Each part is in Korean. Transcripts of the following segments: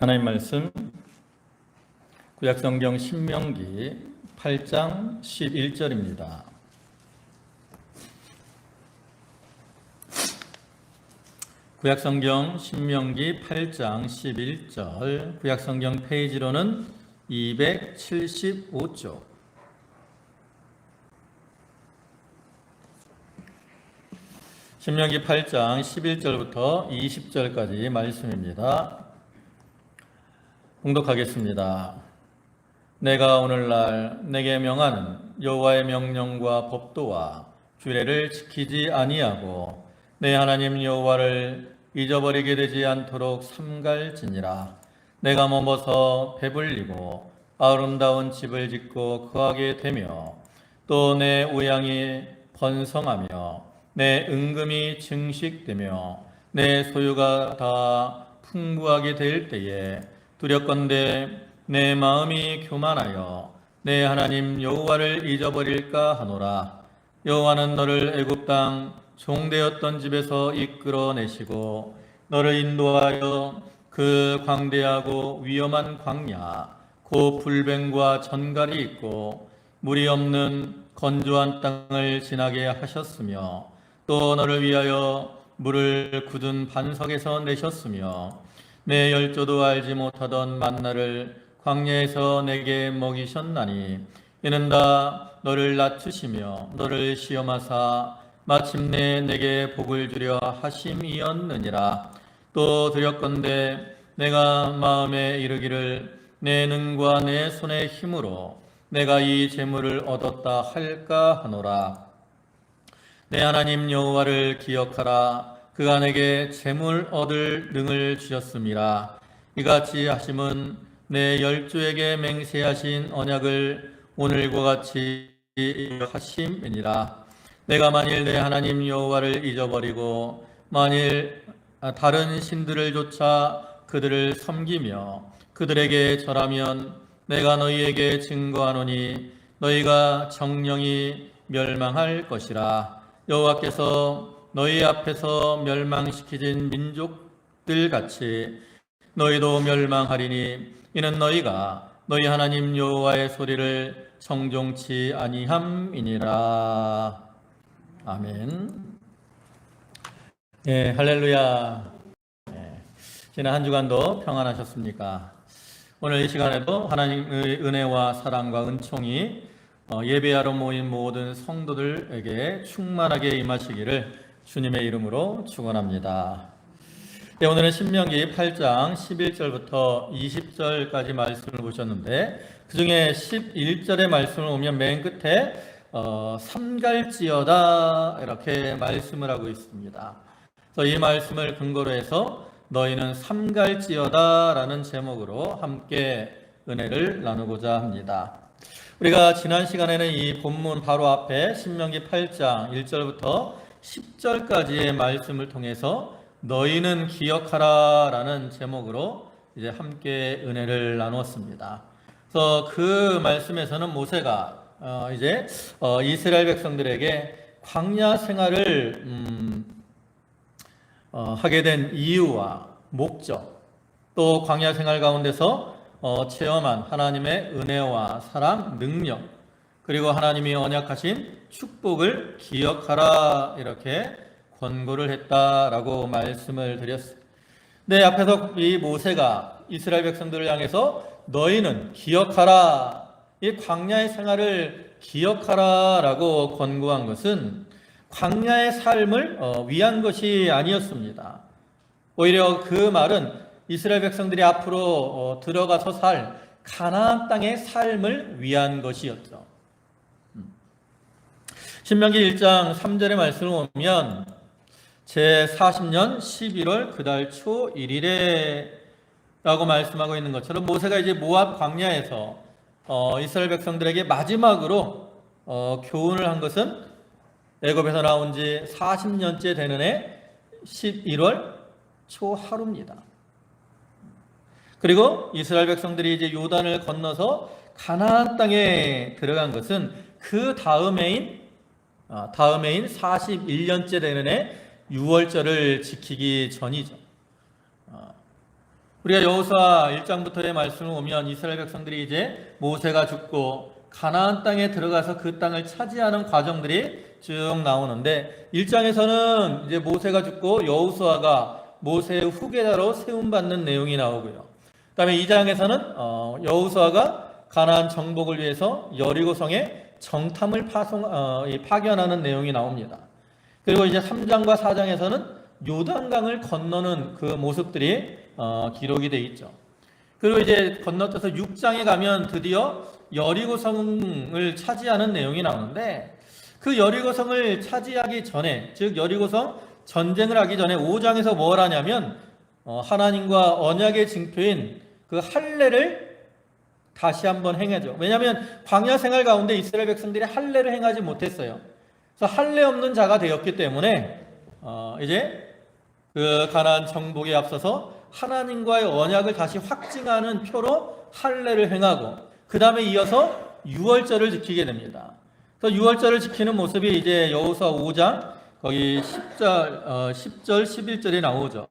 하나님 말씀 구약성경 신명기 8장 11절입니다. 구약성경 신명기 8장 11절, 구약성경 페이지로는 275쪽. 신명기 8장 11절부터 20절까지 말씀입니다. 봉독하겠습니다. 내가 오늘날 내게 명하는 여호와의 명령과 법도와 규례를 지키지 아니하고 내 하나님 여호와를 잊어버리게 되지 않도록 삼갈지니라. 내가 머머서 배불리고 아름다운 집을 짓고 거하게 되며 또 내 우양이 번성하며 내 은금이 증식되며 내 소유가 다 풍부하게 될 때에 두렵건대 내 마음이 교만하여 내 하나님 여호와를 잊어버릴까 하노라. 여호와는 너를 애굽 땅 종되었던 집에서 이끌어내시고 너를 인도하여 그 광대하고 위험한 광야 곧 불뱀과 전갈이 있고 물이 없는 건조한 땅을 지나게 하셨으며 또 너를 위하여 물을 굳은 반석에서 내셨으며 내 열조도 알지 못하던 만나를 광야에서 내게 먹이셨나니 이는 다 너를 낮추시며 너를 시험하사 마침내 내게 복을 주려 하심이었느니라. 또 두렵건대 내가 마음에 이르기를 내 능과 내 손의 힘으로 내가 이 재물을 얻었다 할까 하노라. 내 하나님 여호와를 기억하라. 그가 내게 재물 얻을 능을 주셨음이라. 이같이 하심은 내 열조에게 맹세하신 언약을 오늘과 같이 하심이니라. 내가 만일 내 하나님 여호와를 잊어버리고 만일 다른 신들을 쫓아 그들을 섬기며 그들에게 절하면 내가 너희에게 증거하노니 너희가 정령이 멸망할 것이라. 여호와께서 너희 앞에서 멸망시키진 민족들 같이 너희도 멸망하리니 이는 너희가 너희 하나님 여호와의 소리를 청종치 아니함이니라. 아멘. 예, 할렐루야. 예, 지난 한 주간도 평안하셨습니까? 오늘 이 시간에도 하나님의 은혜와 사랑과 은총이 예배하러 모인 모든 성도들에게 충만하게 임하시기를 주님의 이름으로 축원합니다. 네, 오늘은 신명기 8장 11절부터 20절까지 말씀을 보셨는데 그 중에 11절의 말씀을 보면 맨 끝에 삼갈지어다 이렇게 말씀을 하고 있습니다. 그래서 이 말씀을 근거로 해서 너희는 삼갈지어다 라는 제목으로 함께 은혜를 나누고자 합니다. 우리가 지난 시간에는 이 본문 바로 앞에 신명기 8장 1절부터 10절까지의 말씀을 통해서 너희는 기억하라 라는 제목으로 이제 함께 은혜를 나누었습니다. 그래서 그 말씀에서는 모세가 이제 이스라엘 백성들에게 광야 생활을 하게 된 이유와 목적, 또 광야 생활 가운데서 체험한 하나님의 은혜와 사랑, 능력, 그리고 하나님이 언약하신 축복을 기억하라 이렇게 권고를 했다라고 말씀을 드렸습니다. 네, 앞에서 이 모세가 이스라엘 백성들을 향해서 너희는 기억하라, 이 광야의 생활을 기억하라라고 권고한 것은 광야의 삶을 위한 것이 아니었습니다. 오히려 그 말은 이스라엘 백성들이 앞으로 들어가서 살 가나안 땅의 삶을 위한 것이었죠. 신명기 1장 3절의 말씀을 보면 제40년 11월 그달 초 1일에 라고 말씀하고 있는 것처럼 모세가 이제 모압 광야에서 이스라엘 백성들에게 마지막으로 교훈을 한 것은 애굽에서 나온 지 40년째 되는 해 11월 초 하루입니다. 그리고 이스라엘 백성들이 이제 요단을 건너서 가나안 땅에 들어간 것은 그 다음해인 41년째 되는 해 6월절을 지키기 전이죠. 우리가 여호수아 1장부터의 말씀을 보면 이스라엘 백성들이 이제 모세가 죽고 가나안 땅에 들어가서 그 땅을 차지하는 과정들이 쭉 나오는데 1장에서는 이제 모세가 죽고 여호수아가 모세의 후계자로 세움받는 내용이 나오고요. 그다음에 2장에서는 여호수아가 가나안 정복을 위해서 여리고성에 정탐을 파견하는 내용이 나옵니다. 그리고 이제 3장과 4장에서는 요단강을 건너는 그 모습들이 기록이 되어 있죠. 그리고 이제 건너뛰어서 6장에 가면 드디어 여리고성을 차지하는 내용이 나오는데 그 여리고성을 차지하기 전에, 즉 여리고성 전쟁을 하기 전에 5장에서 뭘 하냐면 하나님과 언약의 징표인 그 할례를 다시 한번 행하죠. 왜냐하면 광야 생활 가운데 이스라엘 백성들이 할례를 행하지 못했어요. 그래서 할례 없는 자가 되었기 때문에 이제 그 가나안 정복에 앞서서 하나님과의 언약을 다시 확증하는 표로 할례를 행하고 그 다음에 이어서 유월절을 지키게 됩니다. 그래서 유월절을 지키는 모습이 이제 여호수아 5장 거기 10절, 11절에 나오죠.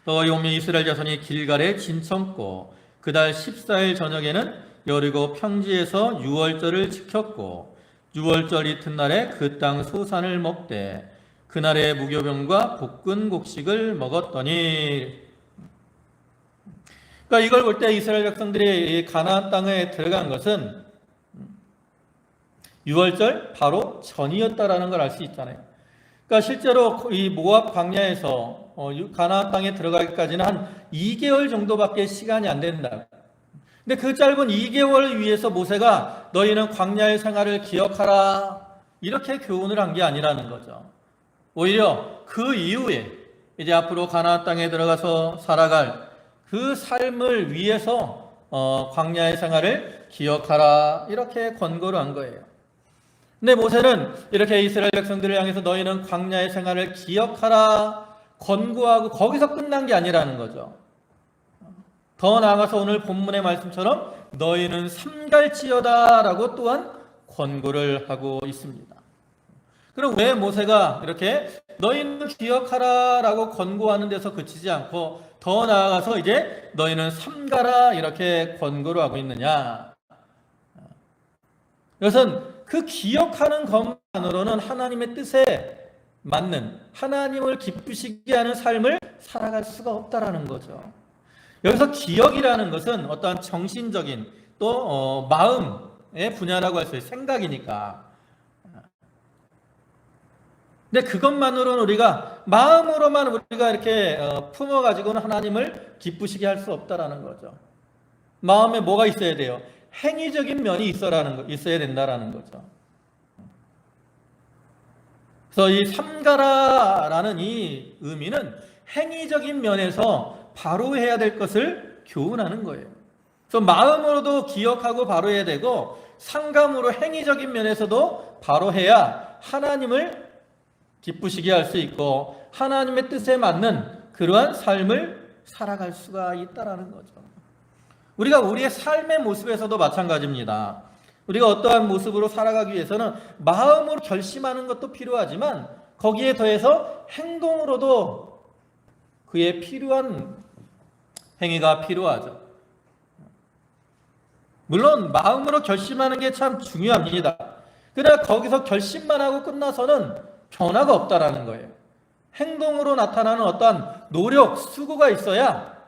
또 여호면 이스라엘 자손이 길갈에 진 참고 그달 14일 저녁에는 여리고 평지에서 유월절을 지켰고 유월절 이튿날에 그 땅 소산을 먹되 그날의 무교병과 볶은 곡식을 먹었더니. 그러니까 이걸 볼 때 이스라엘 백성들이 가나안 땅에 들어간 것은 유월절 바로 전이었다라는 걸 알 수 있잖아요. 그러니까 실제로 이 모압 광야에서 가나안 땅에 들어가기까지는 한 2개월 정도밖에 시간이 안 된다. 근데 그 짧은 2개월을 위해서 모세가 너희는 광야의 생활을 기억하라 이렇게 교훈을 한 게 아니라는 거죠. 오히려 그 이후에 이제 앞으로 가나안 땅에 들어가서 살아갈 그 삶을 위해서 광야의 생활을 기억하라 이렇게 권고를 한 거예요. 근데 모세는 이렇게 이스라엘 백성들을 향해서 너희는 광야의 생활을 기억하라 권고하고 거기서 끝난 게 아니라는 거죠. 더 나아가서 오늘 본문의 말씀처럼 너희는 삼갈지어다 라고 또한 권고를 하고 있습니다. 그럼 왜 모세가 이렇게 너희는 기억하라 라고 권고하는 데서 그치지 않고 더 나아가서 이제 너희는 삼가라 이렇게 권고를 하고 있느냐? 이것은 그 기억하는 것만으로는 하나님의 뜻에 맞는 하나님을 기쁘시게 하는 삶을 살아갈 수가 없다라는 거죠. 여기서 기억이라는 것은 어떠한 정신적인 또 마음의 분야라고 할 수 있어요. 생각이니까. 근데 그것만으로는 우리가 마음으로만 우리가 이렇게 품어가지고는 하나님을 기쁘시게 할 수 없다라는 거죠. 마음에 뭐가 있어야 돼요? 행위적인 면이 있어야 된다라는 거죠. 그래서 이 삼가라라는 이 의미는 행위적인 면에서 바로 해야 될 것을 교훈하는 거예요. 그래서 마음으로도 기억하고 바로 해야 되고 상감으로 행위적인 면에서도 바로 해야 하나님을 기쁘시게 할 수 있고 하나님의 뜻에 맞는 그러한 삶을 살아갈 수가 있다라는 거죠. 우리가 우리의 삶의 모습에서도 마찬가지입니다. 우리가 어떠한 모습으로 살아가기 위해서는 마음으로 결심하는 것도 필요하지만 거기에 더해서 행동으로도 그에 필요한 행위가 필요하죠. 물론 마음으로 결심하는 게 참 중요합니다. 그러나 거기서 결심만 하고 끝나서는 변화가 없다라는 거예요. 행동으로 나타나는 어떠한 노력, 수고가 있어야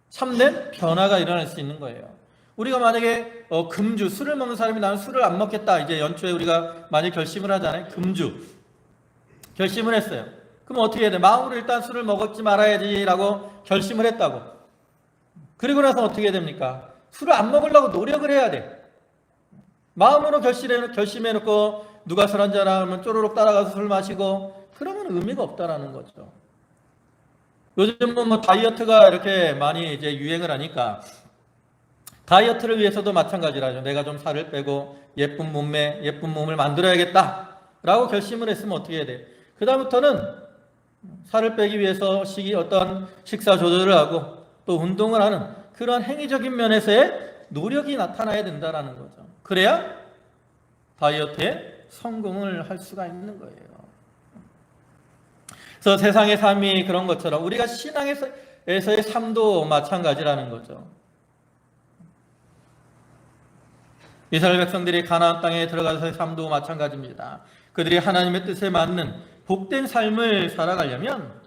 참된 변화가 일어날 수 있는 거예요. 우리가 만약에 금주, 술을 먹는 사람이 나는 술을 안 먹겠다. 이제 연초에 우리가 많이 결심을 하잖아요. 금주. 결심을 했어요. 그럼 어떻게 해야 돼? 마음으로 일단 술을 먹지 말아야지라고 결심을 했다고. 그리고 나서 어떻게 됩니까? 술을 안 먹으려고 노력을 해야 돼. 마음으로 결심해놓고 누가 술 한잔 하면 쪼르륵 따라가서 술 마시고 그러면 의미가 없다라는 거죠. 요즘은 뭐 다이어트가 이렇게 많이 이제 유행을 하니까 다이어트를 위해서도 마찬가지라죠. 내가 좀 살을 빼고 예쁜 몸을 만들어야겠다라고 결심을 했으면 어떻게 해야 돼? 그 다음부터는 살을 빼기 위해서 어떤 식사 조절을 하고 또 운동을 하는 그런 행위적인 면에서의 노력이 나타나야 된다라는 거죠. 그래야 다이어트에 성공을 할 수가 있는 거예요. 그래서 세상의 삶이 그런 것처럼 우리가 신앙에서의 삶도 마찬가지라는 거죠. 이스라엘 백성들이 가나안 땅에 들어가서의 삶도 마찬가지입니다. 그들이 하나님의 뜻에 맞는 복된 삶을 살아가려면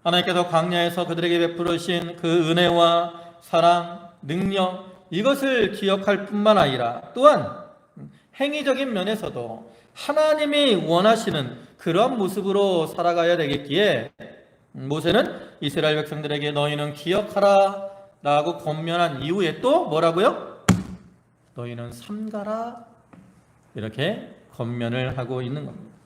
하나님께서 광야에서 그들에게 베풀으신 그 은혜와 사랑, 능력 이것을 기억할 뿐만 아니라 또한 행위적인 면에서도 하나님이 원하시는 그러한 모습으로 살아가야 되겠기에 모세는 이스라엘 백성들에게 너희는 기억하라 라고 권면한 이후에 또 뭐라고요? 너희는 삼가라 이렇게 권면을 하고 있는 겁니다.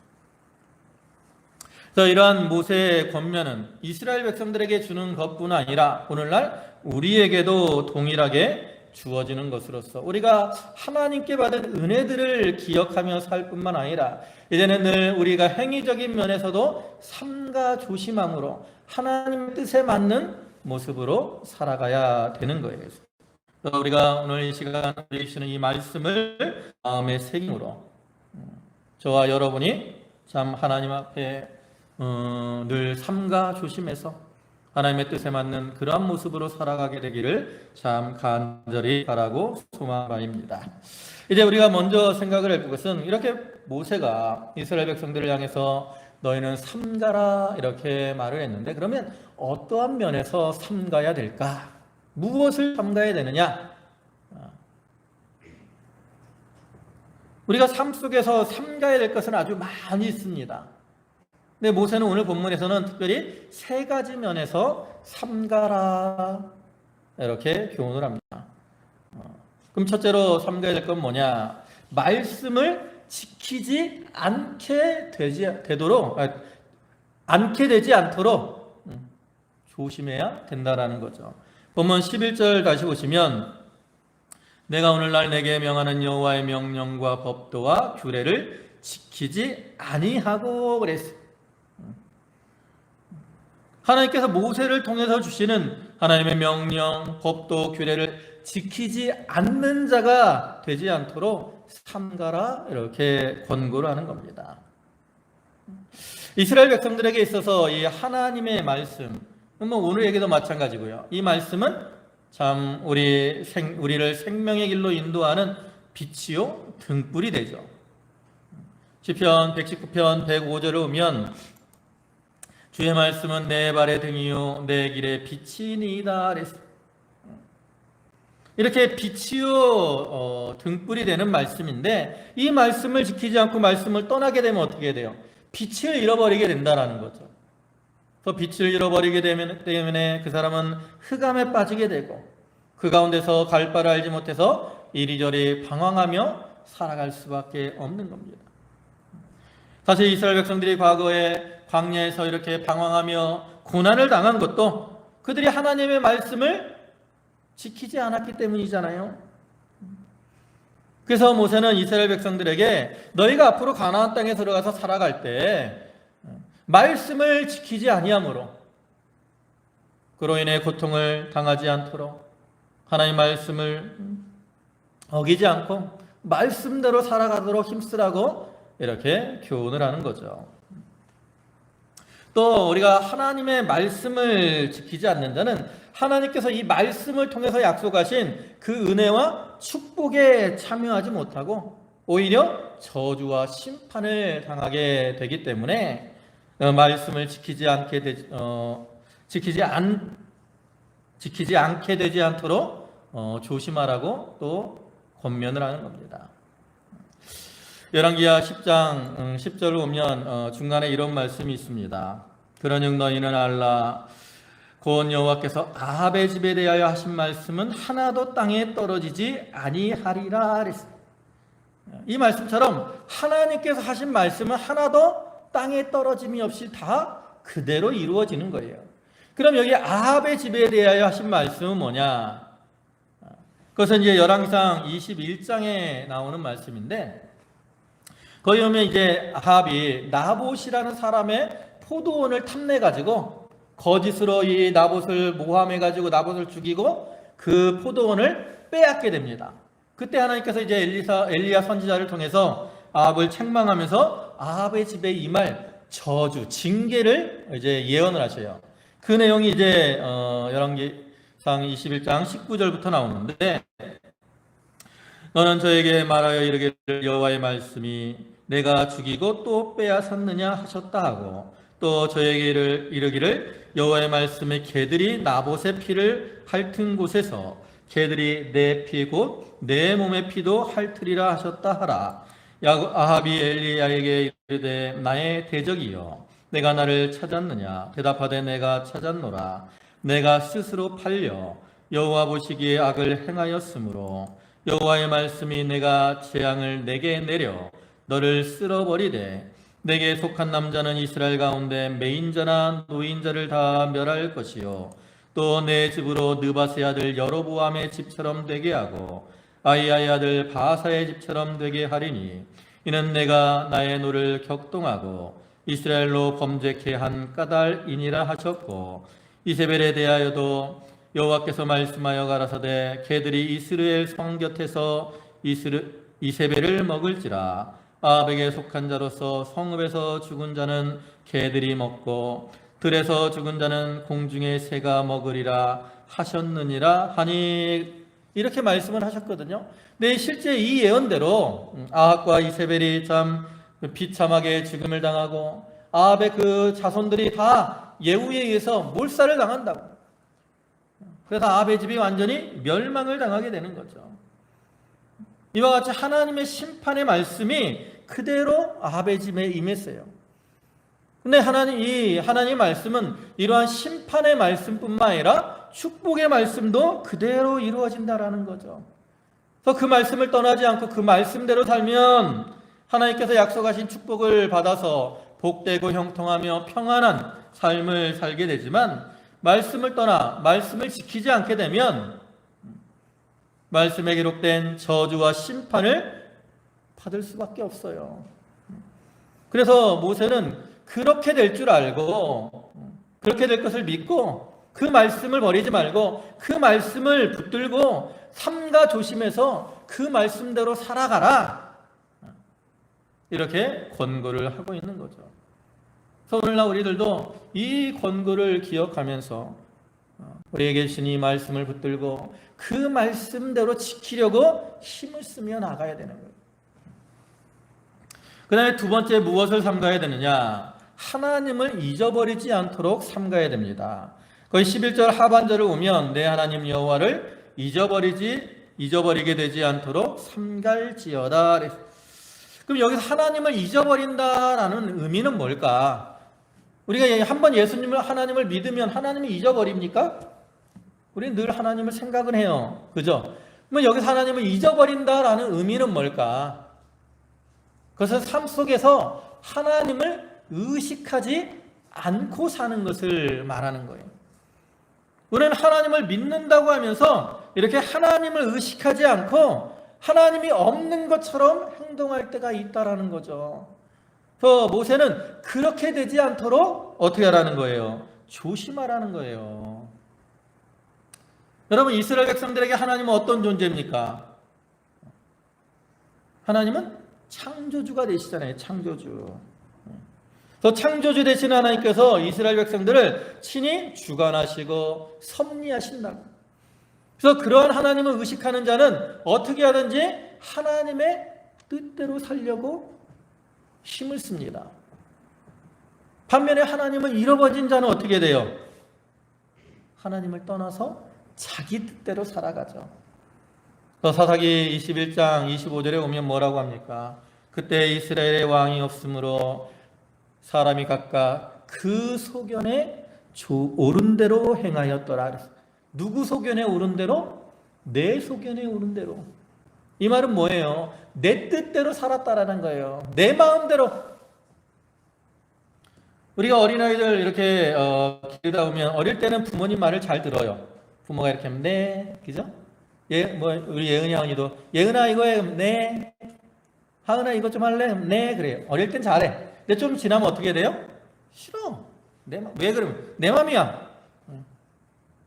그래서 이러한 모세의 권면은 이스라엘 백성들에게 주는 것뿐 아니라 오늘날 우리에게도 동일하게 주어지는 것으로서 우리가 하나님께 받은 은혜들을 기억하며 살 뿐만 아니라 이제는 늘 우리가 행위적인 면에서도 삼가 조심함으로 하나님 뜻에 맞는 모습으로 살아가야 되는 거예요. 우리가 오늘 이 시간 주시는 이 말씀을 마음에 새김으로 저와 여러분이 참 하나님 앞에 늘 삼가 조심해서 하나님의 뜻에 맞는 그러한 모습으로 살아가게 되기를 참 간절히 바라고 소망하는 바입니다. 이제 우리가 먼저 생각을 해볼 것은 이렇게 모세가 이스라엘 백성들을 향해서 너희는 삼가라 이렇게 말을 했는데 그러면 어떠한 면에서 삼가야 될까? 무엇을 삼가야 되느냐? 우리가 삶 속에서 삼가야 될 것은 아주 많이 있습니다. 근데 모세는 오늘 본문에서는 특별히 세 가지 면에서 삼가라 이렇게 교훈을 합니다. 그럼 첫째로 삼가야 될 건 뭐냐? 말씀을 지키지 않게 되지 않도록 조심해야 된다라는 거죠. 본문 11절 다시 보시면 내가 오늘날 내게 명하는 여호와의 명령과 법도와 규례를 지키지 아니하고 그랬어요. 하나님께서 모세를 통해서 주시는 하나님의 명령, 법도, 규례를 지키지 않는 자가 되지 않도록 삼가라 이렇게 권고를 하는 겁니다. 이스라엘 백성들에게 있어서 이 하나님의 말씀, 오늘에게도 마찬가지고요. 이 말씀은 참 우리를 생명의 길로 인도하는 빛이요 등불이 되죠. 시편 119편 105절을 보면 주의 말씀은 내 발의 등이요 내 길의 빛이니이다 그랬어요. 이렇게 빛이요 등불이 되는 말씀인데 이 말씀을 지키지 않고 말씀을 떠나게 되면 어떻게 돼요? 빛을 잃어버리게 된다는 거죠. 그 빛을 잃어버리게 때문에 그 사람은 흑암에 빠지게 되고 그 가운데서 갈 바를 알지 못해서 이리저리 방황하며 살아갈 수밖에 없는 겁니다. 사실 이스라엘 백성들이 과거에 광야에서 이렇게 방황하며 고난을 당한 것도 그들이 하나님의 말씀을 지키지 않았기 때문이잖아요. 그래서 모세는 이스라엘 백성들에게 너희가 앞으로 가나안 땅에 들어가서 살아갈 때 말씀을 지키지 아니함으로 그로 인해 고통을 당하지 않도록 하나님 말씀을 어기지 않고 말씀대로 살아가도록 힘쓰라고 이렇게 교훈을 하는 거죠. 또 우리가 하나님의 말씀을 지키지 않는 자는 하나님께서 이 말씀을 통해서 약속하신 그 은혜와 축복에 참여하지 못하고 오히려 저주와 심판을 당하게 되기 때문에 말씀을 지키지 않게 되지 않도록 조심하라고 또 권면을 하는 겁니다. 열왕기하 10장 10절을 보면 중간에 이런 말씀이 있습니다. 그러즉 너희는 알라 곧 여호와께서 아합의 집에 대하여 하신 말씀은 하나도 땅에 떨어지지 아니하리라 그랬어요. 이 말씀처럼 하나님께서 하신 말씀은 하나도 땅에 떨어짐이 없이 다 그대로 이루어지는 거예요. 그럼 여기 아합의 집에 대하여 하신 말씀은 뭐냐? 그것은 이제 열왕기상 21장에 나오는 말씀인데 거기 보면 이제 아합이 나봇이라는 사람의 포도원을 탐내 가지고 거짓으로 이 나봇을 모함해 가지고 나봇을 죽이고 그 포도원을 빼앗게 됩니다. 그때 하나님께서 이제 엘리야 선지자를 통해서 아합을 책망하면서 아합의 집에 임할 저주, 징계를 이제 예언을 하셔요. 그 내용이 이제 열왕기상 21장 19절부터 나오는데, 너는 저에게 말하여 이르기를 여호와의 말씀이 내가 죽이고 또 빼앗았느냐 하셨다 하고, 또 저에게 이르기를 여호와의 말씀에 개들이 나봇의 피를 핥은 곳에서 개들이 내 피 곧 내 몸의 피도 핥으리라 하셨다 하라. 아합이 엘리야에게 이르되 나의 대적이여 내가 나를 찾았느냐. 대답하되 내가 찾았노라. 내가 스스로 팔려 여호와 보시기에 악을 행하였으므로 여호와의 말씀이 내가 재앙을 내게 내려 너를 쓸어버리되 내게 속한 남자는 이스라엘 가운데 매인자나 노인자를 다 멸할 것이요 또 내 집으로 느바스의 아들 여로보암의 집처럼 되게 하고 아히야의 아들 바사의 집처럼 되게 하리니 이는 내가 나의 노를 격동하고 이스라엘로 범죄케 한 까닭이니라 하셨고, 이세벨에 대하여도 여호와께서 말씀하여 가라사대 개들이 이스라엘 성 곁에서 이세벨을 먹을지라. 아합에게 속한 자로서 성읍에서 죽은 자는 개들이 먹고 들에서 죽은 자는 공중의 새가 먹으리라 하셨느니라 하니, 이렇게 말씀을 하셨거든요. 근데 실제 이 예언대로 아합과 이세벨이 참 비참하게 죽음을 당하고 아합의 그 자손들이 다 예후에 의해서 몰살을 당한다고. 그래서 아합의 집이 완전히 멸망을 당하게 되는 거죠. 이와 같이 하나님의 심판의 말씀이 그대로 아합의 집에 임했어요. 근데 하나님 말씀은 이러한 심판의 말씀뿐만 아니라 축복의 말씀도 그대로 이루어진다라는 거죠. 그래서 그 말씀을 떠나지 않고 그 말씀대로 살면 하나님께서 약속하신 축복을 받아서 복되고 형통하며 평안한 삶을 살게 되지만, 말씀을 떠나 말씀을 지키지 않게 되면 말씀에 기록된 저주와 심판을 받을 수밖에 없어요. 그래서 모세는 그렇게 될 줄 알고, 그렇게 될 것을 믿고 그 말씀을 버리지 말고 그 말씀을 붙들고 삼가 조심해서 그 말씀대로 살아가라, 이렇게 권고를 하고 있는 거죠. 그래서 오늘날 우리들도 이 권고를 기억하면서 우리에게 주신 이 말씀을 붙들고 그 말씀대로 지키려고 힘을 쓰며 나가야 되는 거예요. 그 다음에 두 번째, 무엇을 삼가야 되느냐? 하나님을 잊어버리지 않도록 삼가야 됩니다. 거의 11절 하반절을 보면 내 하나님 여호와를 잊어버리게 되지 않도록 삼갈지어다. 그럼 여기서 하나님을 잊어버린다라는 의미는 뭘까? 우리가 한번 하나님을 믿으면 하나님이 잊어버립니까? 우리는 늘 하나님을 생각은 해요. 그죠? 그럼 여기서 하나님을 잊어버린다라는 의미는 뭘까? 그것은 삶 속에서 하나님을 의식하지 않고 사는 것을 말하는 거예요. 우리는 하나님을 믿는다고 하면서 이렇게 하나님을 의식하지 않고 하나님이 없는 것처럼 행동할 때가 있다라는 거죠. 그래서 모세는 그렇게 되지 않도록 어떻게 하라는 거예요? 조심하라는 거예요. 여러분, 이스라엘 백성들에게 하나님은 어떤 존재입니까? 하나님은 창조주가 되시잖아요. 창조주. 또 창조주 되신 하나님께서 이스라엘 백성들을 친히 주관하시고 섭리하신다고. 그래서 그러한 하나님을 의식하는 자는 어떻게 하든지 하나님의 뜻대로 살려고 힘을 씁니다. 반면에 하나님을 잃어버린 자는 어떻게 돼요? 하나님을 떠나서 자기 뜻대로 살아가죠. 사사기 21장 25절에 오면 뭐라고 합니까? 그때 이스라엘의 왕이 없으므로 사람이 각각 그 소견에 옳은 대로 행하였더라. 누구 소견에 옳은 대로? 내 소견에 옳은 대로. 이 말은 뭐예요? 내 뜻대로 살았다라는 거예요. 내 마음대로. 우리가 어린아이들 이렇게 기르다 보면 어릴 때는 부모님 말을 잘 들어요. 부모가 이렇게 하면 네, 그죠? 우리 예은이 하은이도 예은아 이거 해, 네. 하은아 이거 좀 할래? 네, 그래요. 어릴 땐 잘해. 근데 좀 지나면 어떻게 돼요? 싫어. 왜 그러면? 내 맘이야.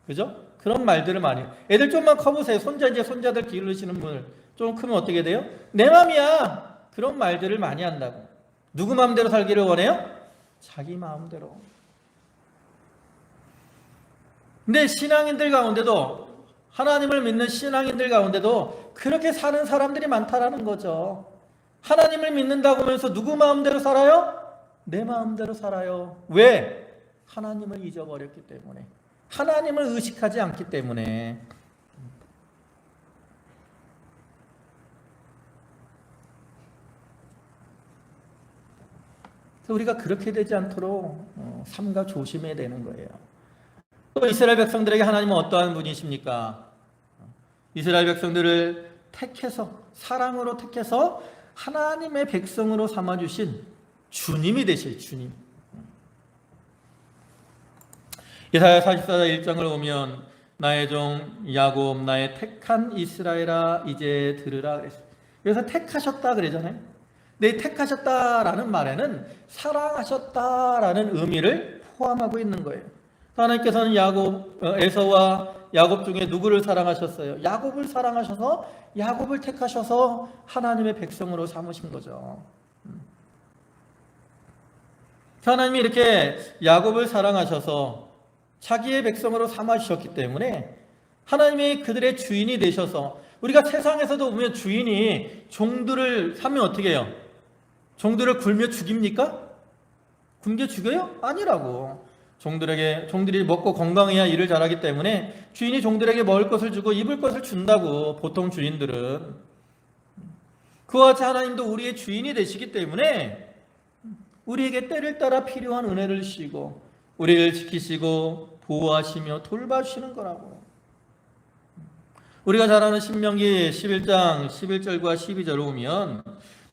그죠? 그런 말들을 많이 해요. 애들 좀만 커보세요. 손자들 기르시는 분을 좀 크면 어떻게 돼요? 내 맘이야. 그런 말들을 많이 한다고. 누구 마음대로 살기를 원해요? 자기 마음대로. 근데 신앙인들 가운데도, 하나님을 믿는 신앙인들 가운데도 그렇게 사는 사람들이 많다라는 거죠. 하나님을 믿는다고 하면서 누구 마음대로 살아요? 내 마음대로 살아요. 왜? 하나님을 잊어버렸기 때문에. 하나님을 의식하지 않기 때문에. 우리가 그렇게 되지 않도록 삼가 조심해야 되는 거예요. 또 이스라엘 백성들에게 하나님은 어떠한 분이십니까? 이스라엘 백성들을 택해서, 사랑으로 택해서 하나님의 백성으로 삼아주신 주님이 되실 주님. 이사야 44장 1장을 보면 나의 종 야곱, 나의 택한 이스라엘아 이제 들으라 그랬어요. 그래서 택하셨다 그러잖아요. 근데 택하셨다라는 말에는 사랑하셨다라는 의미를 포함하고 있는 거예요. 하나님께서는 에서와 야곱 중에 누구를 사랑하셨어요? 야곱을 사랑하셔서 야곱을 택하셔서 하나님의 백성으로 삼으신 거죠. 하나님이 이렇게 야곱을 사랑하셔서 자기의 백성으로 삼아주셨기 때문에 하나님이 그들의 주인이 되셔서, 우리가 세상에서도 보면 주인이 종들을 사면 어떻게 해요? 종들을 굶여 죽입니까? 굶겨 죽여요? 아니라고. 종들이 먹고 건강해야 일을 잘하기 때문에 주인이 종들에게 먹을 것을 주고 입을 것을 준다고, 보통 주인들은. 그와 같이 하나님도 우리의 주인이 되시기 때문에 우리에게 때를 따라 필요한 은혜를 주시고 우리를 지키시고 보호하시며 돌봐주시는 거라고. 우리가 잘 아는 신명기 11장 11절과 12절을 보면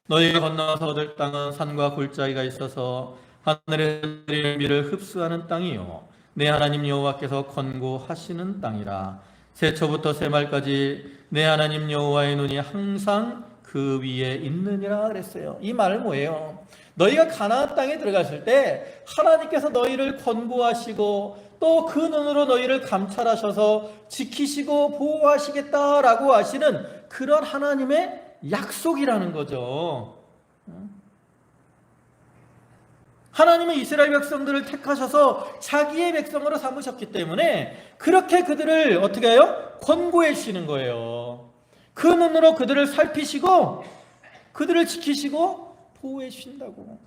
너희가 건너서 얻을 땅은 산과 골짜기가 있어서 하늘의 비를 흡수하는 땅이요 내 하나님 여호와께서 권고하시는 땅이라. 새초부터 새말까지 내 하나님 여호와의 눈이 항상 그 위에 있느니라 그랬어요. 이 말은 뭐예요? 너희가 가나안 땅에 들어갔을 때 하나님께서 너희를 권고하시고 또 그 눈으로 너희를 감찰하셔서 지키시고 보호하시겠다라고 하시는 그런 하나님의 약속이라는 거죠. 하나님은 이스라엘 백성들을 택하셔서 자기의 백성으로 삼으셨기 때문에 그렇게 그들을 어떻게 해요? 권고해 주시는 거예요. 그 눈으로 그들을 살피시고 그들을 지키시고 보호해 주신다고.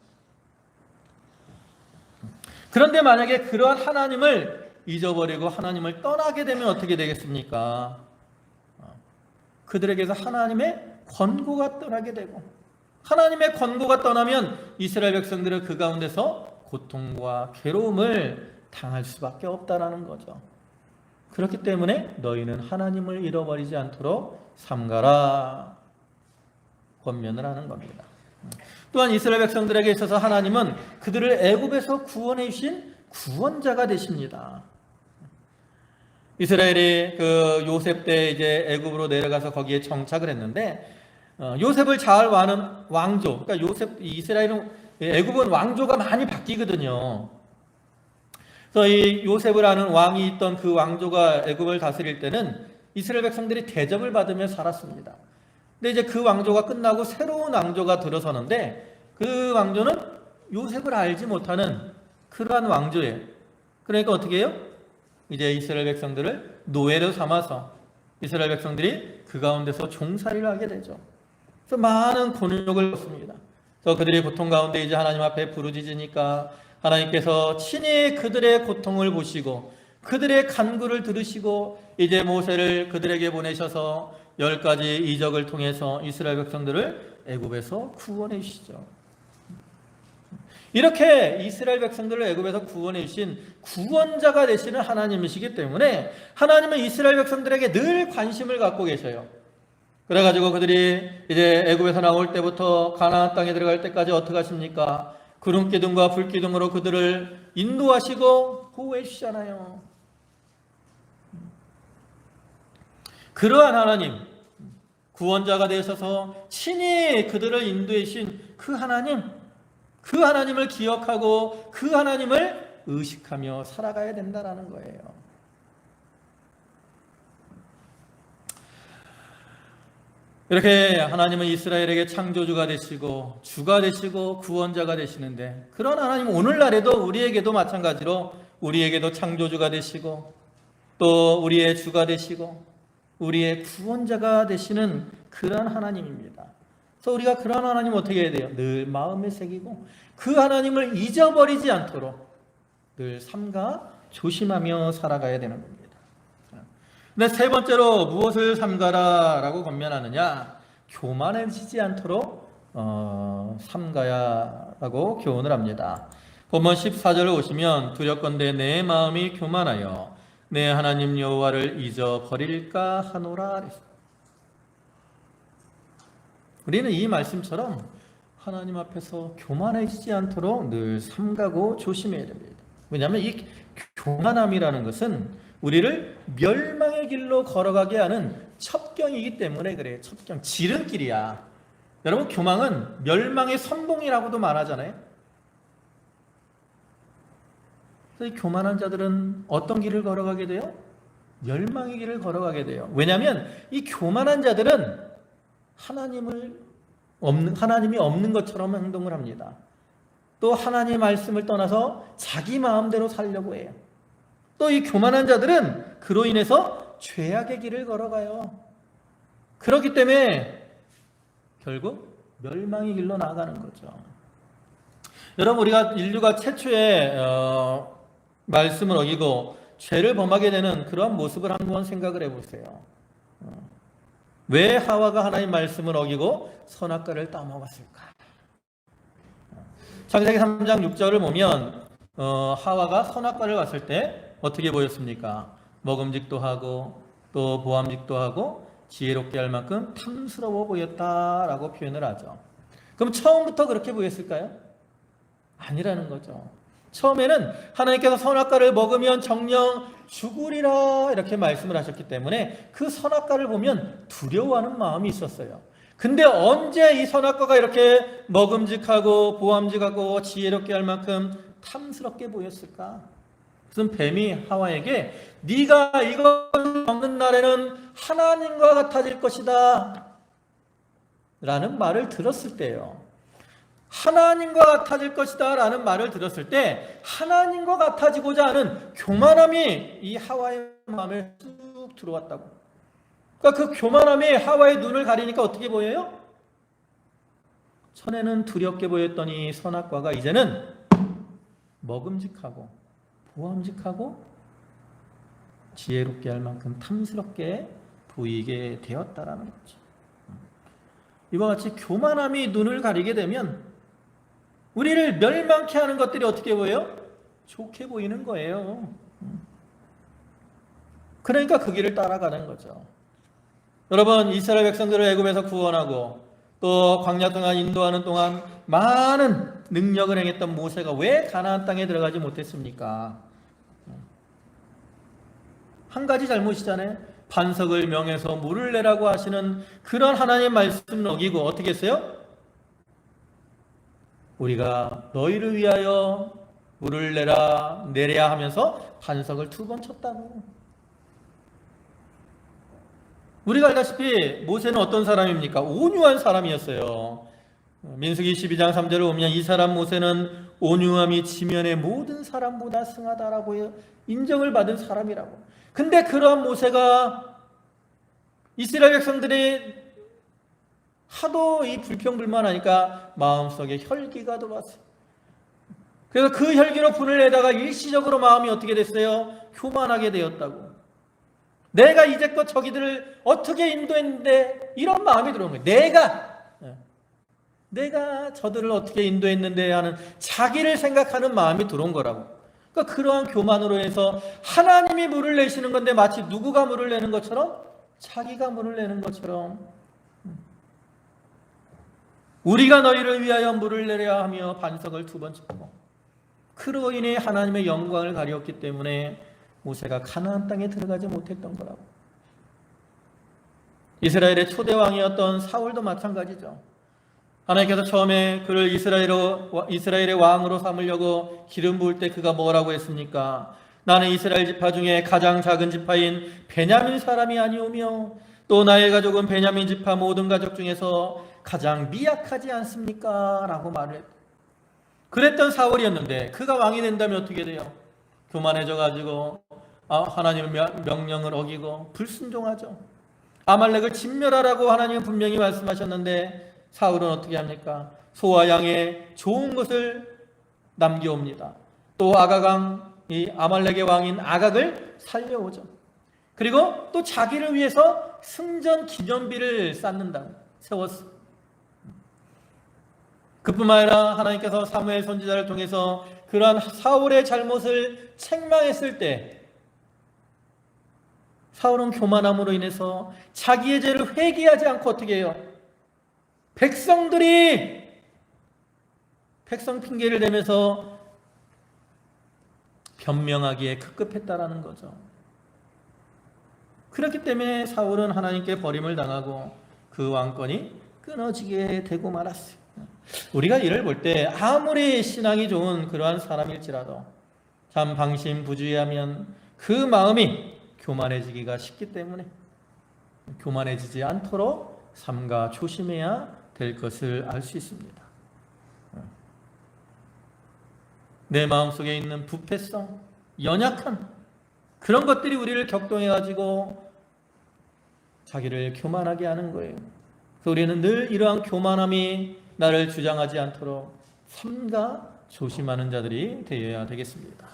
그런데 만약에 그러한 하나님을 잊어버리고 하나님을 떠나게 되면 어떻게 되겠습니까? 그들에게서 하나님의 권고가 떠나게 되고, 하나님의 권고가 떠나면 이스라엘 백성들은 그 가운데서 고통과 괴로움을 당할 수밖에 없다라는 거죠. 그렇기 때문에 너희는 하나님을 잃어버리지 않도록 삼가라 권면을 하는 겁니다. 또한 이스라엘 백성들에게 있어서 하나님은 그들을 애굽에서 구원해 주신 구원자가 되십니다. 이스라엘이 그 요셉 때 이제 애굽으로 내려가서 거기에 정착을 했는데 요셉을 잘 아는 왕조, 그러니까 이스라엘은 애굽은 왕조가 많이 바뀌거든요. 그래서 이 요셉을 아는 왕이 있던 그 왕조가 애굽을 다스릴 때는 이스라엘 백성들이 대접을 받으며 살았습니다. 근데 이제 그 왕조가 끝나고 새로운 왕조가 들어서는데 그 왕조는 요셉을 알지 못하는 그러한 왕조예요. 그러니까 어떻게 해요? 이제 이스라엘 백성들을 노예로 삼아서 이스라엘 백성들이 그 가운데서 종살이를 하게 되죠. 그래서 많은 곤욕을 받습니다. 그래서 그들이 고통 가운데 이제 하나님 앞에 부르짖으니까 하나님께서 친히 그들의 고통을 보시고 그들의 간구를 들으시고 이제 모세를 그들에게 보내셔서 10가지 이적을 통해서 이스라엘 백성들을 애굽에서 구원해 주시죠. 이렇게 이스라엘 백성들을 애굽에서 구원해 주신 구원자가 되시는 하나님이시기 때문에 하나님은 이스라엘 백성들에게 늘 관심을 갖고 계셔요. 그래가지고 그들이 이제 애굽에서 나올 때부터 가나안 땅에 들어갈 때까지 어떻게 하십니까? 구름 기둥과 불 기둥으로 그들을 인도하시고 보호해 주시잖아요. 그러한 하나님, 구원자가 되셔서 친히 그들을 인도해 주신 그 하나님을 기억하고 그 하나님을 의식하며 살아가야 된다는 거예요. 이렇게 하나님은 이스라엘에게 창조주가 되시고 주가 되시고 구원자가 되시는데, 그런 하나님 오늘날에도 우리에게도 마찬가지로 우리에게도 창조주가 되시고 또 우리의 주가 되시고 우리의 구원자가 되시는 그런 하나님입니다. 그래서 우리가 그런 하나님 어떻게 해야 돼요? 늘 마음에 새기고 그 하나님을 잊어버리지 않도록 늘 삼가 조심하며 살아가야 되는 겁니다. 근데 세 번째로 무엇을 삼가라 라고 권면하느냐? 교만해지지 않도록 삼가야 라고 교훈을 합니다. 본문 14절을 보시면 두렵건대 내 마음이 교만하여 내 하나님 여호와를 잊어버릴까 하노라. 우리는 이 말씀처럼 하나님 앞에서 교만해지지 않도록 늘 삼가고 조심해야 됩니다. 왜냐하면 이 교만함이라는 것은 우리를 멸망의 길로 걸어가게 하는 첩경이기 때문에 그래요. 첩경, 지름길이야. 여러분, 교만은 멸망의 선봉이라고도 말하잖아요. 그래서 이 교만한 자들은 어떤 길을 걸어가게 돼요? 멸망의 길을 걸어가게 돼요. 왜냐하면 이 교만한 자들은 하나님이 없는 것처럼 행동을 합니다. 또 하나님의 말씀을 떠나서 자기 마음대로 살려고 해요. 또 이 교만한 자들은 그로 인해서 죄악의 길을 걸어가요. 그렇기 때문에 결국 멸망의 길로 나아가는 거죠. 여러분, 우리가 인류가 최초의 말씀을 어기고 죄를 범하게 되는 그러한 모습을 한번 생각을 해보세요. 왜 하와가 하나님 말씀을 어기고 선악과를 따먹었을까? 창세기 3장 6절을 보면 하와가 선악과를 봤을 때 어떻게 보였습니까? 먹음직도 하고 또 보암직도 하고 지혜롭게 할 만큼 탐스러워 보였다라고 표현을 하죠. 그럼 처음부터 그렇게 보였을까요? 아니라는 거죠. 처음에는 하나님께서 선악과를 먹으면 정녕 죽으리라 이렇게 말씀을 하셨기 때문에 그 선악과를 보면 두려워하는 마음이 있었어요. 근데 언제 이 선악과가 이렇게 먹음직하고 보암직하고 지혜롭게 할 만큼 탐스럽게 보였을까? 무슨 뱀이 하와에게 네가 이걸 먹는 날에는 하나님과 같아질 것이다 라는 말을 들었을 때요. 하나님과 같아질 것이다 라는 말을 들었을 때 하나님과 같아지고자 하는 교만함이 이 하와의 마음에 쑥 들어왔다고. 그러니까 그 교만함이 하와의 눈을 가리니까 어떻게 보여요? 전에는 두렵게 보였더니 선악과가 이제는 먹음직하고 보암직하고 지혜롭게 할 만큼 탐스럽게 보이게 되었다라는 거죠. 이와 같이 교만함이 눈을 가리게 되면 우리를 멸망케 하는 것들이 어떻게 보여요? 좋게 보이는 거예요. 그러니까 그 길을 따라가는 거죠. 여러분, 이스라엘 백성들을 애굽에서 구원하고 또 광야 동안 인도하는 동안 많은 능력을 행했던 모세가 왜 가나안 땅에 들어가지 못했습니까? 한 가지 잘못이잖아요. 반석을 명해서 물을 내라고 하시는 그런 하나님의 말씀을 어기고 어떻게 했어요? 우리가 너희를 위하여 물을 내려야 하면서 반석을 2번 쳤다고. 우리가 알다시피 모세는 어떤 사람입니까? 온유한 사람이었어요. 민수기 12장 3절을 보면 이 사람 모세는 온유함이 지면의 모든 사람보다 승하다라고 인정을 받은 사람이라고. 근데 그러한 모세가 이스라엘 백성들이 하도 이 불평불만하니까 마음속에 혈기가 들어왔어요. 그래서 그 혈기로 분을 내다가 일시적으로 마음이 어떻게 됐어요? 교만하게 되었다고. 내가 이제껏 저기들을 어떻게 인도했는데 이런 마음이 들어온 거예요. 내가 저들을 어떻게 인도했는데 하는 자기를 생각하는 마음이 들어온 거라고. 그러니까 그러한 교만으로 해서 하나님이 물을 내시는 건데 마치 누구가 물을 내는 것처럼 자기가 물을 내는 것처럼 우리가 너희를 위하여 물을 내려야 하며 반석을 2번 쳤고 그로 인해 하나님의 영광을 가리었기 때문에 모세가 가나안 땅에 들어가지 못했던 거라고. 이스라엘의 초대 왕이었던 사울도 마찬가지죠. 하나님께서 처음에 그를 이스라엘의 왕으로 삼으려고 기름 부을 때 그가 뭐라고 했습니까? 나는 이스라엘 지파 중에 가장 작은 지파인 베냐민 사람이 아니오며 또 나의 가족은 베냐민 지파 모든 가족 중에서 가장 미약하지 않습니까? 라고 말을 했다. 그랬던 사울이었는데 그가 왕이 된다면 어떻게 돼요? 교만해져 가지고 하나님의 명령을 어기고 불순종하죠. 아말렉을 진멸하라고 하나님은 분명히 말씀하셨는데 사울은 어떻게 합니까? 소와 양의 좋은 것을 남겨옵니다. 또 아가강, 이 아말렉의 왕인 아각을 살려오죠. 그리고 또 자기를 위해서 승전 기념비를 세웠어. 그뿐만 아니라 하나님께서 사무엘 선지자를 통해서 그러한 사울의 잘못을 책망했을 때 사울은 교만함으로 인해서 자기의 죄를 회개하지 않고 어떻게 해요? 백성 핑계를 대면서 변명하기에 급급했다라는 거죠. 그렇기 때문에 사울은 하나님께 버림을 당하고 그 왕권이 끊어지게 되고 말았어요. 우리가 이를 볼 때 아무리 신앙이 좋은 그러한 사람일지라도 참 방심부주의하면 그 마음이 교만해지기가 쉽기 때문에 교만해지지 않도록 삼가 조심해야 될 것을 알 수 있습니다. 내 마음속에 있는 부패성, 연약한 그런 것들이 우리를 격동해가지고 자기를 교만하게 하는 거예요. 그래서 우리는 늘 이러한 교만함이 나를 주장하지 않도록 삼가 조심하는 자들이 되어야 되겠습니다.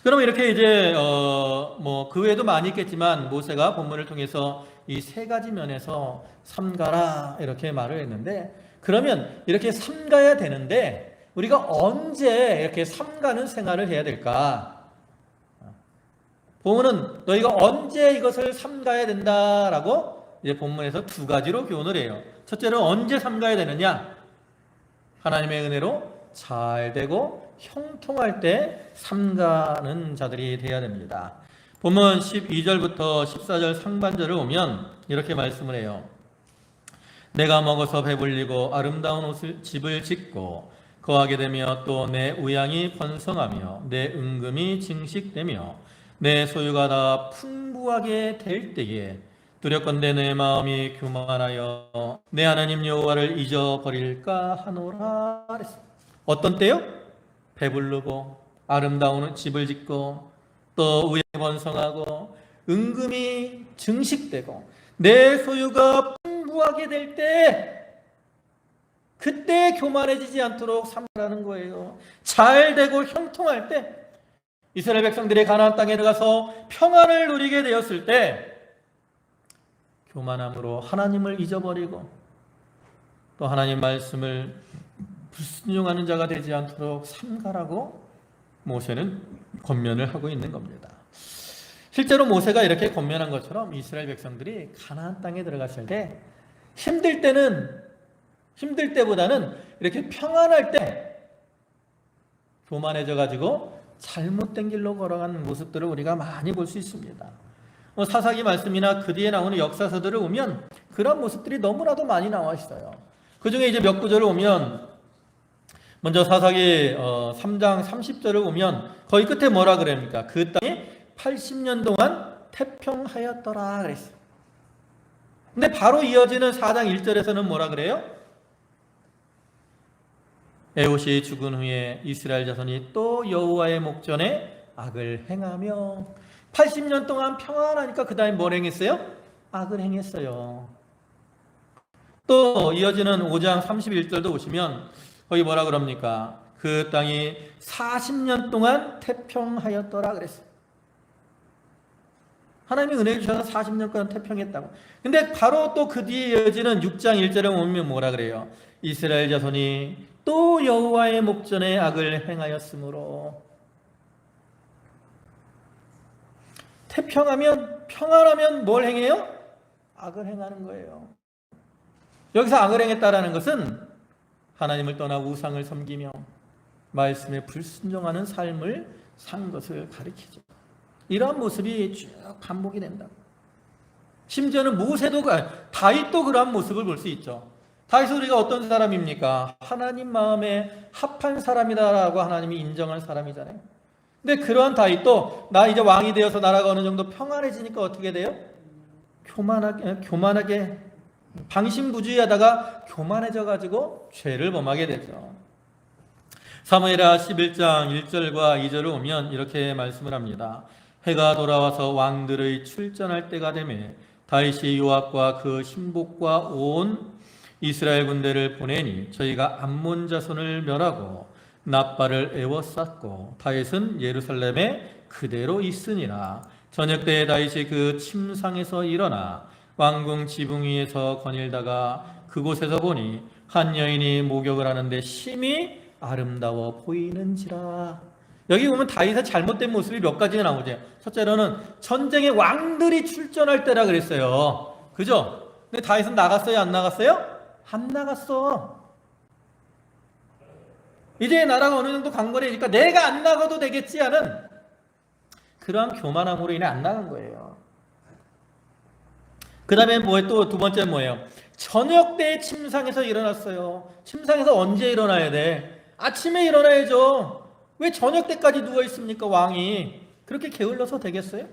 그럼 이렇게 이제 그 외에도 많이 있겠지만 모세가 본문을 통해서 이 세 가지 면에서 삼가라 이렇게 말을 했는데, 그러면 이렇게 삼가야 되는데 우리가 언제 이렇게 삼가는 생활을 해야 될까? 본문은 너희가 언제 이것을 삼가야 된다라고 이제 본문에서 두 가지로 교훈을 해요. 첫째로 언제 삼가야 되느냐? 하나님의 은혜로 잘 되고 형통할 때 삼가는 자들이 되어야 됩니다. 본문 12절부터 14절 상반절을 오면 이렇게 말씀을 해요. 내가 먹어서 배불리고 아름다운 집을 짓고 거하게 되며 또 내 우양이 번성하며 내 은금이 증식되며 내 소유가 다 풍부하게 될 때에 두렵건대 내 마음이 교만하여 내 하나님 여호와를 잊어버릴까 하노라 그랬어요. 어떤 때요? 배부르고 아름다운 집을 짓고 또 우양이 번성하고 은금이 증식되고 내 소유가 풍부하게 될 때, 그때 교만해지지 않도록 삼가라는 거예요. 잘 되고 형통할 때, 이스라엘 백성들이 가나안 땅에 들어가서 평안을 누리게 되었을 때 교만함으로 하나님을 잊어버리고 또 하나님 말씀을 불순종하는 자가 되지 않도록 삼가라고 모세는 권면을 하고 있는 겁니다. 실제로 모세가 이렇게 권면한 것처럼 이스라엘 백성들이 가나안 땅에 들어갔을 때 힘들 때보다는 이렇게 평안할 때 교만해져 가지고 잘못된 길로 걸어가는 모습들을 우리가 많이 볼 수 있습니다. 사사기 말씀이나 그 뒤에 나오는 역사서들을 보면 그런 모습들이 너무나도 많이 나와 있어요. 그 중에 이제 몇 구절을 보면, 먼저 사사기 3장 30절을 보면 거의 끝에 뭐라 그럽니까? 그 땅이 80년 동안 태평하였더라 그랬어요. 근데 바로 이어지는 4장 1절에서는 뭐라 그래요? 에봇이 죽은 후에 이스라엘 자손이 또 여호와의 목전에 악을 행하며 80년 동안 평안하니까 그 다음에 뭘 행했어요? 악을 행했어요. 또 이어지는 5장 31절도 보시면 거기 뭐라 그럽니까? 그 땅이 40년 동안 태평하였더라 그랬어요. 하나님이 은혜 주셔서 40년간 태평했다고. 근데 바로 또 그 뒤에 이어지는 6장 1절에 보면 뭐라 그래요? 이스라엘 자손이 또 여호와의 목전에 악을 행하였으므로. 평안하면 뭘 행해요? 악을 행하는 거예요. 여기서 악을 행했다라는 것은 하나님을 떠나고 우상을 섬기며 말씀에 불순종하는 삶을 산 것을 가리키죠. 이러한 모습이 쭉 반복이 된다. 심지어는 다윗도 그러한 모습을 볼 수 있죠. 다윗은 우리가 어떤 사람입니까? 하나님 마음에 합한 사람이다라고 하나님이 인정한 사람이잖아요. 근데 그러한 다윗도 나 이제 왕이 되어서 나라가 어느 정도 평안해지니까 어떻게 돼요? 교만하게 방심부주의하다가 교만해져 가지고 죄를 범하게 되죠. 사무엘하 11장 1절과 2절을 보면 이렇게 말씀을 합니다. 해가 돌아와서 왕들의 출전할 때가 되매 다윗이 요압과 그 신복과 온 이스라엘 군대를 보내니 저희가 암몬 자손을 멸하고 납발을 에워쌌고 다윗은 예루살렘에 그대로 있으니라. 저녁 때에 다윗이 그 침상에서 일어나 왕궁 지붕 위에서 거닐다가 그곳에서 보니 한 여인이 목욕을 하는데 심히 아름다워 보이는지라. 여기 보면 다윗의 잘못된 모습이 몇 가지가 나오죠. 첫째로는 전쟁에 왕들이 출전할 때라 그랬어요. 그죠? 근데 다윗은 나갔어요? 안 나갔어요? 안 나갔어. 이제 나라가 어느 정도 강건해지니까 내가 안 나가도 되겠지 하는 그러한 교만함으로 인해 안 나간 거예요. 그 다음에 또 두 번째는 뭐예요? 저녁 때 침상에서 일어났어요. 침상에서 언제 일어나야 돼? 아침에 일어나야죠. 왜 저녁 때까지 누워 있습니까? 왕이 그렇게 게을러서 되겠어요?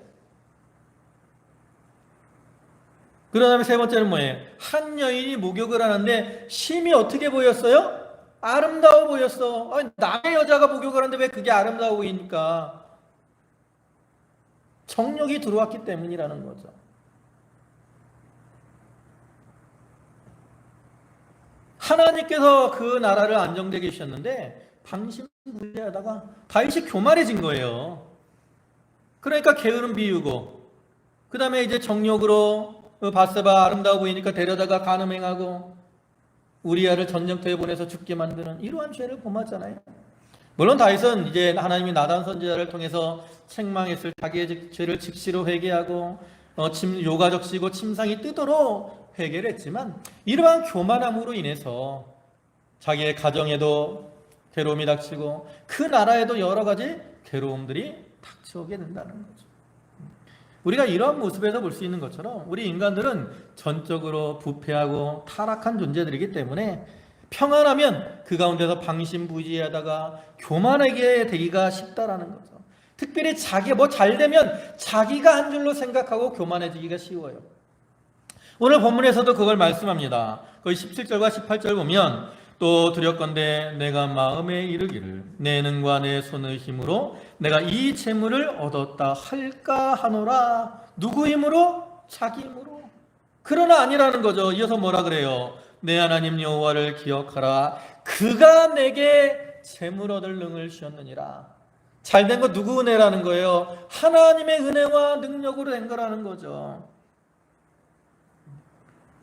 그 다음에 세 번째는 뭐예요? 한 여인이 목욕을 하는데 심이 어떻게 보였어요? 아름다워 보였어. 아니, 남의 여자가 목욕을 하는데 왜 그게 아름다워 보이니까? 정욕이 들어왔기 때문이라는 거죠. 하나님께서 그 나라를 안정되게 하셨는데 방심부리하다가 다윗이 교만해진 거예요. 그러니까 게으름 비우고 그 다음에 이제 정욕으로 바세바 아름다워 보이니까 데려다가 간음행하고 우리아를 전쟁터에 보내서 죽게 만드는 이러한 죄를 범하잖아요. 물론 다윗은 이제 하나님이 나단 선지자를 통해서 책망했을 자기의 죄를 즉시로 회개하고 요가적시고 침상이 뜨도록 회개를 했지만 이러한 교만함으로 인해서 자기의 가정에도 괴로움이 닥치고 그 나라에도 여러 가지 괴로움들이 닥쳐오게 된다는 거죠. 우리가 이러한 모습에서 볼 수 있는 것처럼 우리 인간들은 전적으로 부패하고 타락한 존재들이기 때문에 평안하면 그 가운데서 방심부지하다가 교만하게 되기가 쉽다라는 거죠. 특별히 자기가 잘 되면 자기가 한 줄로 생각하고 교만해지기가 쉬워요. 오늘 본문에서도 그걸 말씀합니다. 거기 17절과 18절 보면 또 두렵건대 내가 마음에 이르기를 내 능과 내 손의 힘으로 내가 이 재물을 얻었다 할까 하노라. 누구 힘으로? 자기 힘으로. 그러나 아니라는 거죠. 이어서 뭐라 그래요? 내 하나님 여호와를 기억하라. 그가 내게 재물 얻을 능을 주셨느니라. 잘된 거 누구 은혜라는 거예요? 하나님의 은혜와 능력으로 된 거라는 거죠.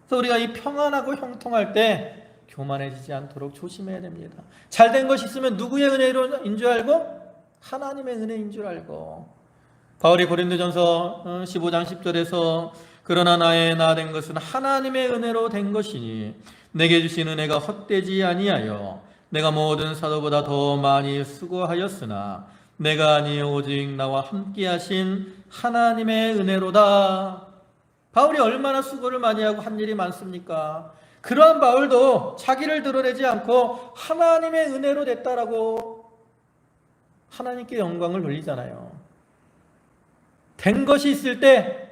그래서 우리가 이 평안하고 형통할 때 교만해지지 않도록 조심해야 됩니다. 잘된 것이 있으면 누구의 은혜인 줄 알고? 하나님의 은혜인 줄 알고. 바울이 고린도전서 15장 10절에서 그러나 나의 나 된 것은 하나님의 은혜로 된 것이니 내게 주신 은혜가 헛되지 아니하여 내가 모든 사도보다 더 많이 수고하였으나 내가 아니 오직 나와 함께 하신 하나님의 은혜로다. 바울이 얼마나 수고를 많이 하고 한 일이 많습니까? 그러한 바울도 자기를 드러내지 않고 하나님의 은혜로 됐다라고 하나님께 영광을 돌리잖아요. 된 것이 있을 때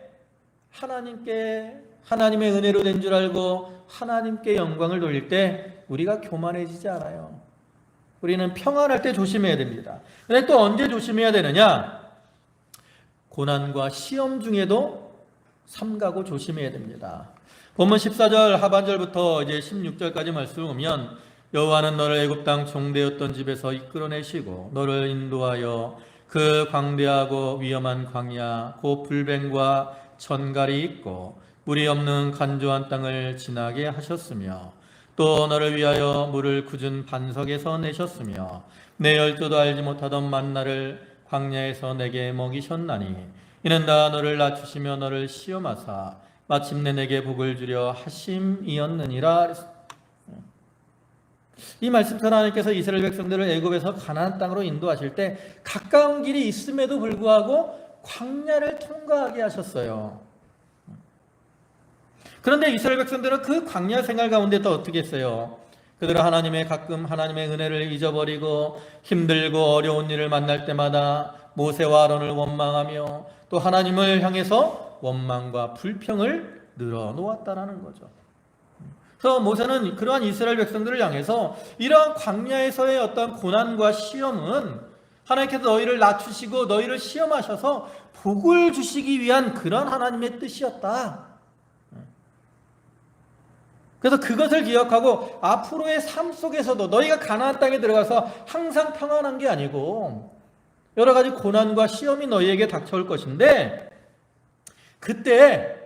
하나님의 은혜로 된 줄 알고 하나님께 영광을 돌릴 때 우리가 교만해지지 않아요. 우리는 평안할 때 조심해야 됩니다. 그런데 또 언제 조심해야 되느냐? 고난과 시험 중에도 삼가고 조심해야 됩니다. 본문 14절 하반절부터 이제 16절까지 말씀을 보면 여호와는 너를 애굽 땅 종되었던 집에서 이끌어내시고 너를 인도하여 그 광대하고 위험한 광야 곧 불뱀과 전갈이 있고 물이 없는 간조한 땅을 지나게 하셨으며 또 너를 위하여 물을 굳은 반석에서 내셨으며 내 열조도 알지 못하던 만나를 광야에서 내게 먹이셨나니 이는 다 너를 낮추시며 너를 시험하사 마침내 내게 복을 주려 하심이었느니라. 이 말씀처럼 하나님께서 이스라엘 백성들을 애굽에서 가나안 땅으로 인도하실 때 가까운 길이 있음에도 불구하고 광야를 통과하게 하셨어요. 그런데 이스라엘 백성들은 그 광야 생활 가운데 또 어떻게 했어요? 그들은 가끔 하나님의 은혜를 잊어버리고 힘들고 어려운 일을 만날 때마다 모세와 아론을 원망하며 또 하나님을 향해서 원망과 불평을 늘어놓았다라는 거죠. 그래서 모세는 그러한 이스라엘 백성들을 향해서 이러한 광야에서의 어떤 고난과 시험은 하나님께서 너희를 낮추시고 너희를 시험하셔서 복을 주시기 위한 그런 하나님의 뜻이었다. 그래서 그것을 기억하고 앞으로의 삶 속에서도 너희가 가나안 땅에 들어가서 항상 평안한 게 아니고 여러 가지 고난과 시험이 너희에게 닥쳐올 것인데 그때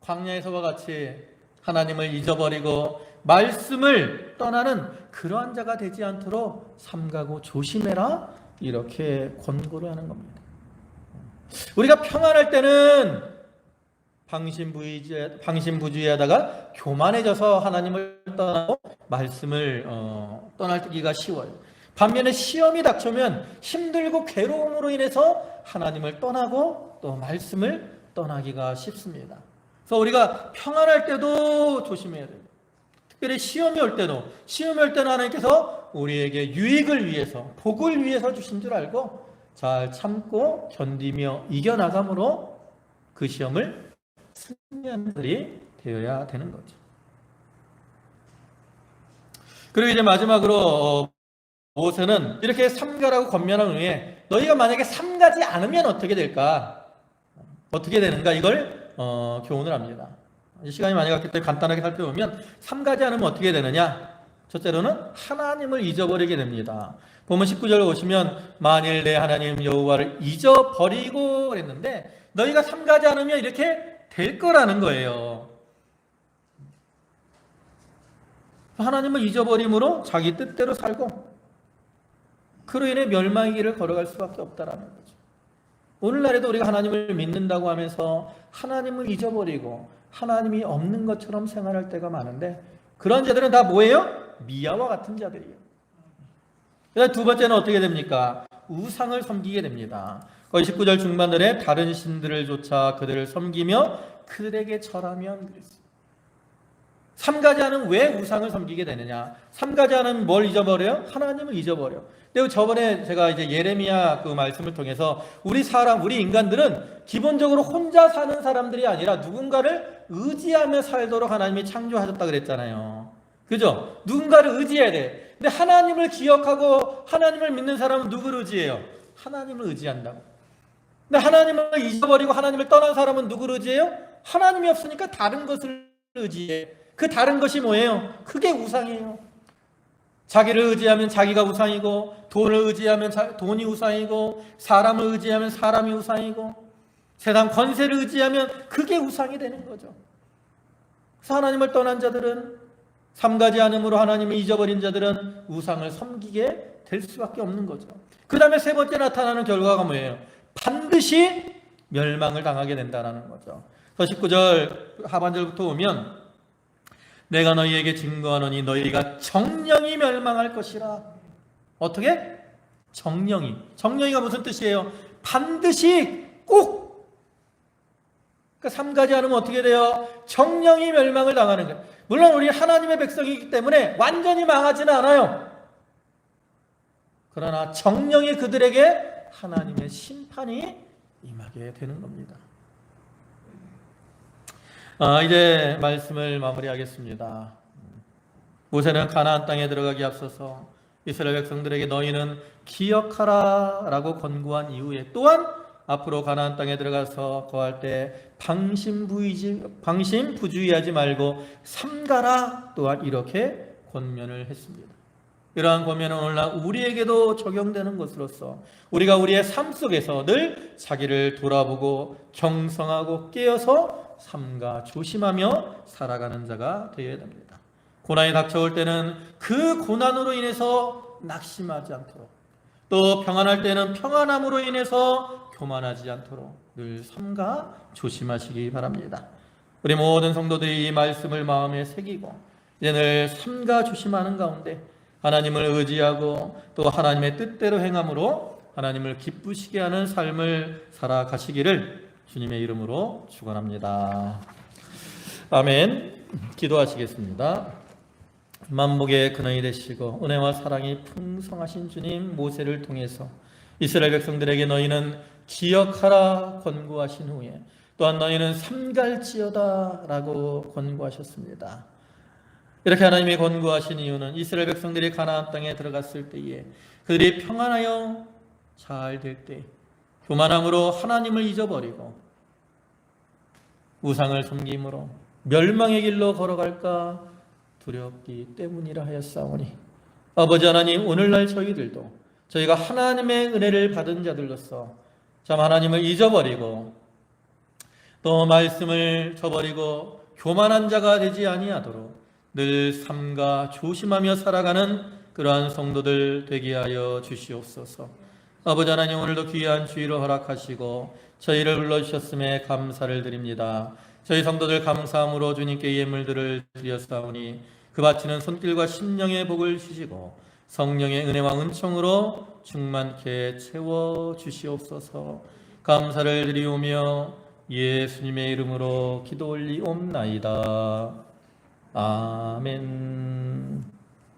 광야에서와 같이 하나님을 잊어버리고 말씀을 떠나는 그러한 자가 되지 않도록 삼가고 조심해라 이렇게 권고를 하는 겁니다. 우리가 평안할 때는 방심부주의하다가 교만해져서 하나님을 떠나고 말씀을 떠나기가 쉬워요. 반면에 시험이 닥쳐오면 힘들고 괴로움으로 인해서 하나님을 떠나고 또 말씀을 떠나기가 쉽습니다. 그래서 우리가 평안할 때도 조심해야 돼요. 특별히 시험이 올 때는 하나님께서 우리에게 유익을 위해서, 복을 위해서 주신 줄 알고 잘 참고 견디며 이겨나감으로 그 시험을 승리하는 자들이 되어야 되는 거죠. 그리고 이제 마지막으로 모세는 이렇게 삼가라고 권면한 후에 너희가 만약에 삼가지 않으면 어떻게 될까? 어떻게 되는가? 이걸 교훈을 합니다. 시간이 많이 갔기 때문에 간단하게 살펴보면 삼가지 않으면 어떻게 되느냐? 첫째로는 하나님을 잊어버리게 됩니다. 보면 19절 보시면 만일 내 하나님 여호와를 잊어버리고 그랬는데 너희가 삼가지 않으면 이렇게 될 거라는 거예요. 하나님을 잊어버림으로 자기 뜻대로 살고 그로 인해 멸망의 길을 걸어갈 수밖에 없다라는 거죠. 오늘날에도 우리가 하나님을 믿는다고 하면서 하나님을 잊어버리고 하나님이 없는 것처럼 생활할 때가 많은데 그런 자들은 다 뭐예요? 미아와 같은 자들이에요. 그래서 두 번째는 어떻게 됩니까? 우상을 섬기게 됩니다. 거의 19절 중반절에 다른 신들을 쫓아 그들을 섬기며 그들에게 절하면 그랬어요. 삼가지 않으면 왜 우상을 섬기게 되느냐? 삼가지 않으면 뭘 잊어버려요? 하나님을 잊어버려. 근데 저번에 제가 이제 예레미야 그 말씀을 통해서 우리 인간들은 기본적으로 혼자 사는 사람들이 아니라 누군가를 의지하며 살도록 하나님이 창조하셨다 그랬잖아요. 그죠? 누군가를 의지해야 돼. 근데 하나님을 기억하고 하나님을 믿는 사람은 누구를 의지해요? 하나님을 의지한다고. 근데 하나님을 잊어버리고 하나님을 떠난 사람은 누구를 의지해요? 하나님이 없으니까 다른 것을 의지해. 그 다른 것이 뭐예요? 그게 우상이에요. 자기를 의지하면 자기가 우상이고, 돈을 의지하면 돈이 우상이고, 사람을 의지하면 사람이 우상이고, 세상 권세를 의지하면 그게 우상이 되는 거죠. 그래서 하나님을 떠난 자들은, 삼가지 않음으로 하나님을 잊어버린 자들은 우상을 섬기게 될 수밖에 없는 거죠. 그 다음에 세 번째 나타나는 결과가 뭐예요? 반드시 멸망을 당하게 된다는 거죠. 19절 하반절부터 보면 내가 너희에게 증거하노니 너희가 정령이 멸망할 것이라. 어떻게? 정령이가 무슨 뜻이에요? 반드시 꼭. 그러니까 삼가지 않으면 어떻게 돼요? 정령이 멸망을 당하는 거예요. 물론 우리 하나님의 백성이기 때문에 완전히 망하지는 않아요. 그러나 정령이 그들에게 하나님의 심판이 임하게 되는 겁니다. 이제 말씀을 마무리하겠습니다. 모세는 가나안 땅에 들어가기 앞서서 이스라엘 백성들에게 너희는 기억하라 라고 권고한 이후에 또한 앞으로 가나안 땅에 들어가서 거할 때 방심부주의하지 말고 삼가라 또한 이렇게 권면을 했습니다. 이러한 권면은 오늘날 우리에게도 적용되는 것으로서 우리가 우리의 삶 속에서 늘 자기를 돌아보고 경성하고 깨어서 삼가 조심하며 살아가는 자가 되어야 됩니다. 고난이 닥쳐올 때는 그 고난으로 인해서 낙심하지 않도록, 또 평안할 때는 평안함으로 인해서 교만하지 않도록 늘 삼가 조심하시기 바랍니다. 우리 모든 성도들이 이 말씀을 마음에 새기고 이제 늘 삼가 조심하는 가운데 하나님을 의지하고 또 하나님의 뜻대로 행함으로 하나님을 기쁘시게 하는 삶을 살아가시기를 주님의 이름으로 축원합니다. 아멘. 기도하시겠습니다. 만복의 근원이 되시고 은혜와 사랑이 풍성하신 주님, 모세를 통해서 이스라엘 백성들에게 너희는 기억하라 권고하신 후에 또한 너희는 삼갈지어다 라고 권고하셨습니다. 이렇게 하나님이 권고하신 이유는 이스라엘 백성들이 가나안 땅에 들어갔을 때에 그들이 평안하여 잘 될 때 교만함으로 하나님을 잊어버리고 우상을 섬김으로 멸망의 길로 걸어갈까 두렵기 때문이라 하였사오니, 아버지 하나님, 오늘날 저희들도 저희가 하나님의 은혜를 받은 자들로서 참 하나님을 잊어버리고 또 말씀을 저버리고 교만한 자가 되지 아니하도록 늘 삼가 조심하며 살아가는 그러한 성도들 되게 하여 주시옵소서. 아버지 하나님, 오늘도 귀한 주의를 허락하시고 저희를 불러주셨음에 감사를 드립니다. 저희 성도들 감사함으로 주님께 예물들을 드렸사오니 그 바치는 손길과 심령의 복을 주시고 성령의 은혜와 은총으로 충만케 채워주시옵소서. 감사를 드리오며 예수님의 이름으로 기도 올리옵나이다. 아멘.